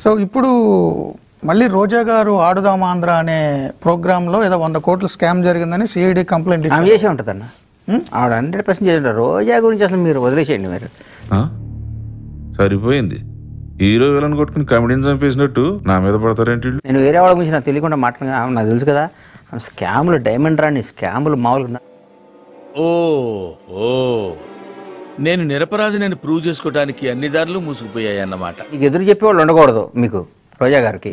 So ఇప్పుడు మళ్ళీ రోజా గారు ఆడుదాం ఆంధ్ర అనే ప్రోగ్రాంలో ఏదో 100 కోట్ల స్కామ్ జరిగిందని సిఐడి కంప్లైంట్ చేసే ఉంటుందన్న. ఆవిడ 100% చేసి రోజా గురించి అసలు మీరు వదిలేసేయండి. మీరు సరిపోయింది. హీరో విలన్ కొట్టుకుని కామెడీని చంపేసినట్టు నా మీద పడతారేంటి? నేను వేరే వాళ్ళ గురించి నాకు తెలియకుండా మాట్లాడుతున్నా. నాకు తెలుసు కదా స్కాములు, డైమండ్ రాని స్కాములు మామూలుగా. నేను నిరపరాధి నేను ప్రూవ్ చేసుకోవడానికి అన్ని దారులు మూసుకుపోయాయి అన్నమాట. మీకు ఎదురు చెప్పేవాళ్ళు ఉండకూడదు మీకు. రోజా గారికి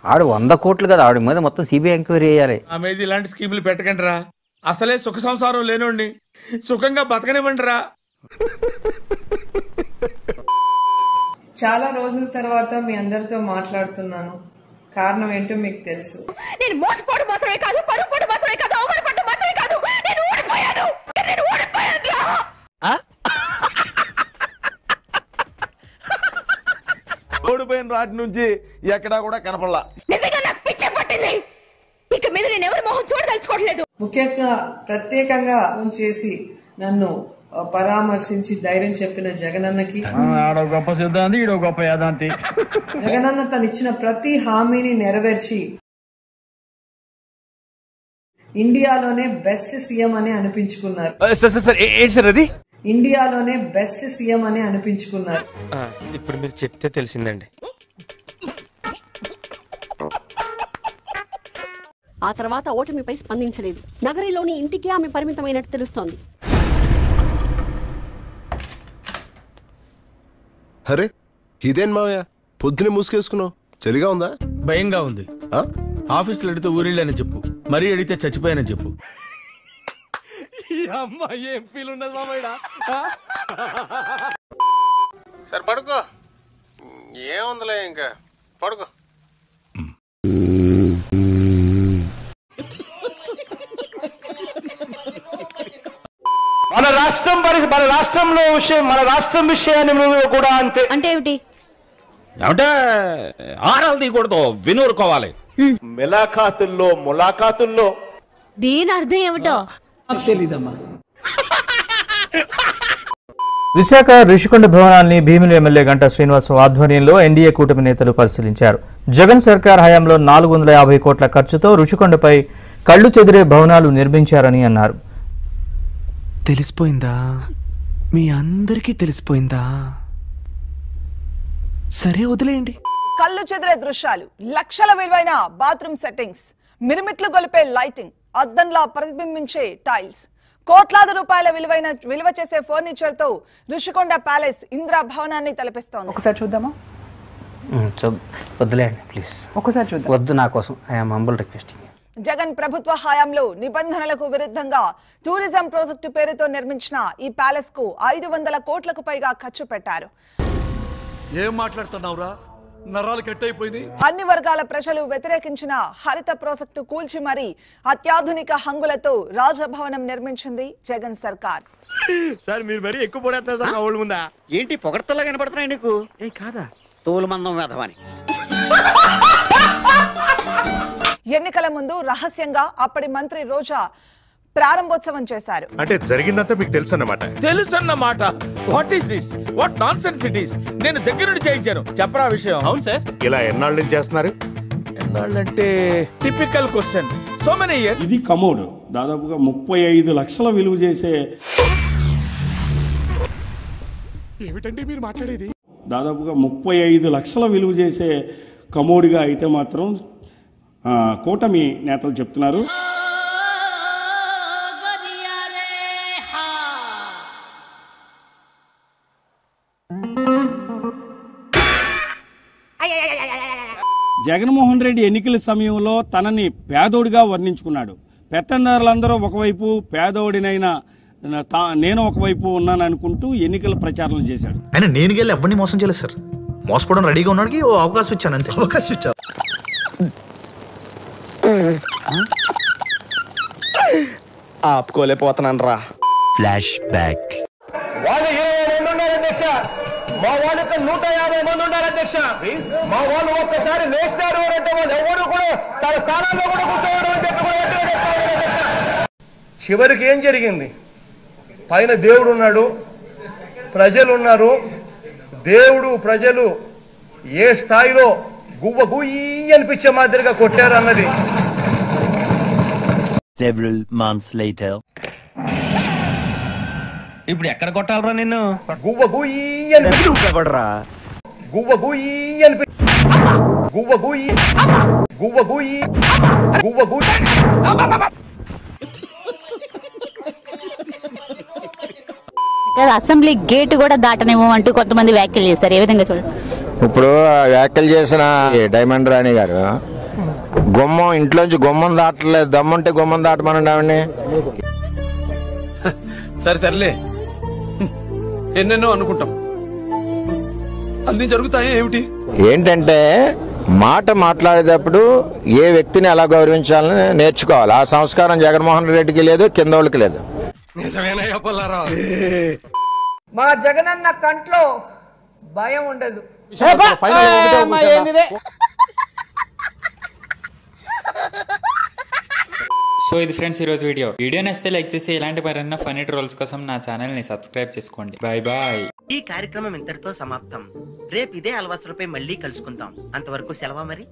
ఆవిడ 100 కోట్లు కదా, ఆవిడ మీద మొత్తం సిబిఐ ఎంక్వైరీ చేయాలి. ఆ మీద ఇలాంటి స్కీములు పెట్టకండి రా. అసలే సుఖ సంసారం లేనోండి, సుఖంగా బతకనివ్వండి రా. చాలా రోజుల తర్వాత మీ అందరితో మాట్లాడుతున్నాను. కారణం ఏంటో మీకు తెలుసు. నేను మోసపోవడం మాత్రమే కాదు, పరుపుడు మాత్రమే కాదు, అవమానపడడం మాత్రమే కాదు, నేను ఓడిపోయాను. ఓడిపోయిన రాటి నుంచి ఎక్కడా కూడా కనపడలా. నిజంగా నాకు పిచ్చి పట్టింది. ఇక మీద నేను ఎవరి మొహం చూడదలుచుకోవట్లేదు. ముఖ్యంగా ప్రత్యేకంగా ఫోన్ చేసి నన్ను పరామర్శించి ధైర్యం చెప్పిన జగనన్నకి, గొప్ప సిద్ధాంతి, ఈడో గొప్ప యాదాంతి. జగనన్న తను ఇచ్చిన ప్రతి హామీని నెరవేర్చి ఇండియాలోనే బెస్ట్ సీఎం అని అనిపించుకున్నారు. ఇండియాలోనే బెస్ట్ సీఎం అని అనిపించుకున్నారు. ఇప్పుడు మీరు చెప్తే తెలిసిందండి. ఆ తర్వాత ఓటమిపై స్పందించలేదు. నగరంలోని ఇంటికి ఆమె పరిమితమైనట్టు తెలుస్తోంది. అరే ఇదేం మావయ్య, పొద్దునే మూసుకేసుకున్నావు? చలిగా ఉందా? భయంగా ఉంది. ఆఫీసులో అడిగితే ఊరిళ్ళని చెప్పు, మరీ అడిగితే చచ్చిపోయానని చెప్పు. ఏం ఫీల్ ఉన్నది మామయ్య? సరే పడుకో, ఏముందిలే ఇంకా పడుకో. మన రాష్ట్రంలో మన రాష్ట్రం విషయాన్ని కూడా అంతే. అంటే ఏమిటి? అంటే ఆరాలు తీయకూడదు, వినూరుకోవాలి. ములాఖాతుల్లో దీని అర్థం ఏమిటో తెలీదమ్మా. విశాఖ ఋషికొండ భవనాన్ని భీమిలి ఎమ్మెల్యే గంటా శ్రీనివాసరావు ఆధ్వర్యంలో ఎన్డీఏ కూటమి నేతలు పరిశీలించారు. జగన్ సర్కార్ హయాంలో 450 కోట్ల ఖర్చుతో ఋషికొండపై కళ్లు చెదిరే భవనాలు నిర్మించారని అన్నారు. తెలిసిపోయిందా? మీ అందరికీ తెలిసిపోయిందా? సరే వదిలేయండి. కళ్ళు చెదిరే దృశ్యాలు, లక్షల విలువైన బాత్రూమ్ సెట్టింగ్స్, మిరుమిట్లు గొలిపే లైటింగ్, అద్దంలా ప్రతిబింబించే టైల్స్, కోట్లాది రూపాయల విలువ చేసే ఫర్నిచర్ తో ఋషికొండ ప్యాలెస్ ఇందిరా భవనాన్ని తలపిస్తోంది. ఒకసారి చూద్దామా? వద్దులేండి ప్లీజ్, ఒకసారి చూద్దాం. వద్దు, నా కోసం ఐఎమ్ హంబుల్ రిక్వెస్టింగ్. జగన్ ప్రభుత్వ హయాంలో నిబంధనలకు విరుద్ధంగా టూరిజం ప్రాజెక్టు పేరుతో నిర్మించిన ఈ ప్యాలెస్ కు 500 కోట్లకు పైగా ఖర్చు పెట్టారు. ఏం మాట్లాడుతున్నావురా? నరాలు కట్టయిపోయింది. అన్ని వర్గాల ప్రజలు వ్యతిరేకించిన హరిత ప్రాజెక్టు కూల్చి మరీ అత్యాధునిక హంగులతో రాజభవనం నిర్మించింది జగన్ సర్కార్. సార్ మీరు మరీ ఎక్కువ పడేస్తారు సార్. ఓల్డ్ ముందా ఏంటి పొగడతలా కనపడుతున్నాయి నీకు? ఏ కాదా, తోలు మందం వేధవని. ఎన్నికల ముందు రహస్యంగా అప్పటి మంత్రి రోజా ప్రారంభోత్సవం చేశారు. అంటే జరిగిందంతా మీకు తెలుసన్నమాట? తెలుసన్నమాట. What is this? What nonsense it is? నేను దగ్గర నుండి చేయించాను. చెప్పరా విషయం? అవును సార్. ఇలా ఎన్నాళ్ళ నుంచి చేస్తున్నారు? ఎన్నాళ్ళంటే typical question. So many years. ఇది కమోడ్ దాదాపుగా 35 లక్షల విలువ చేసే. ఏమిటండి మీరు మాట్లాడేది? దాదాపుగా 35 లక్షల విలువ చేసే కమోడ్గా అయితే మాత్రం కూటమి నేతలు చెప్తున్నారు. జగన్మోహన్ రెడ్డి ఎన్నికల సమయంలో తనని పేదోడిగా వర్ణించుకున్నాడు. పెత్తందారులందరూ ఒకవైపు, పేదోడినైనా నేను ఒకవైపు ఉన్నాను అనుకుంటూ ఎన్నికల ప్రచారం చేశాడు. ఆయన నేను వెళ్ళి ఎవరిని మోసం చేయలేదు సార్. మోసపోవడం రెడీగా ఉన్నాడికి ఓ అవకాశం ఇచ్చాను అంతే. అవకాశం ఇచ్చా. ఆపుకోలేకపోతున్నాను రా. Flash back. వాళ్ళు 22 ఉన్నారు అధ్యక్ష, మా వాళ్ళకి 150 మంది ఉన్నారు అధ్యక్ష. మా వాళ్ళు ఒక్కసారి లేచినారు అంటే వాళ్ళు ఎవరు కూడా తన స్థానాల్లో కూడా కూర్చోవడం అని చెప్పి కూడా చివరికి ఏం జరిగింది? పైన దేవుడు ఉన్నాడు, ప్రజలు ఉన్నారు. దేవుడు ప్రజలు ఏ స్థాయిలో గువ్వ గుయ్యి అనిపించే మాదిరిగా కొట్టారు అన్నది. Several months later. ఇప్పుడు ఎక్కడ కొట్టాలరా నిన్ను? గువ్వ గుయ్యి అనిపించబడరా, గువ్వ గుయ్యి అనిపి గువ్వ గుయ్యి గువ్వ గుయ్యి గువ్వ గుయ్యి. అసెంబ్లీ గేట్ కూడా దాటనేమో అంటూ కొంతమంది వ్యాఖ్యలు చేశారు. ఏ విధంగా చూడొచ్చు? ఇప్పుడు వ్యాఖ్యలు చేసిన డైమండ్ రాణి గారు గుమ్మం ఇంట్లోంచి గుమ్మం దాటలేదు, దమ్ముంటే గుమ్మం దాటమనండి ఆవిడ్ని. సరే తరలే, ఎన్నెన్నో అనుకుంటాం, అన్ని జరుగుతాయి ఏమిటి? ఏంటంటే మాట మాట్లాడేటప్పుడు ఏ వ్యక్తిని ఎలా గౌరవించాలని నేర్చుకోవాలి. ఆ సంస్కారం జగన్మోహన్ రెడ్డికి లేదు, కింద వాళ్ళకి లేదు. నిజమేనయ్యా పుల్లారావు. మా జగనన్న కంట్లో భయం ఉండదు. సో ఇది ఫ్రెండ్స్ ఈరోజు వీడియో నచ్చితే లైక్ చేసి ఇలాంటి మరిన్న ఫన్నీ ట్రోల్స్ కోసం నా ఛానల్ ని సబ్స్క్రైబ్ చేసుకోండి. Bye bye. ఈ కార్యక్రమం ఇంతటితో సమాప్తం. రేపు ఇదే అలవాసులపై మళ్ళీ కలుసుకుందాం. అంతవరకు సెలవు మరి.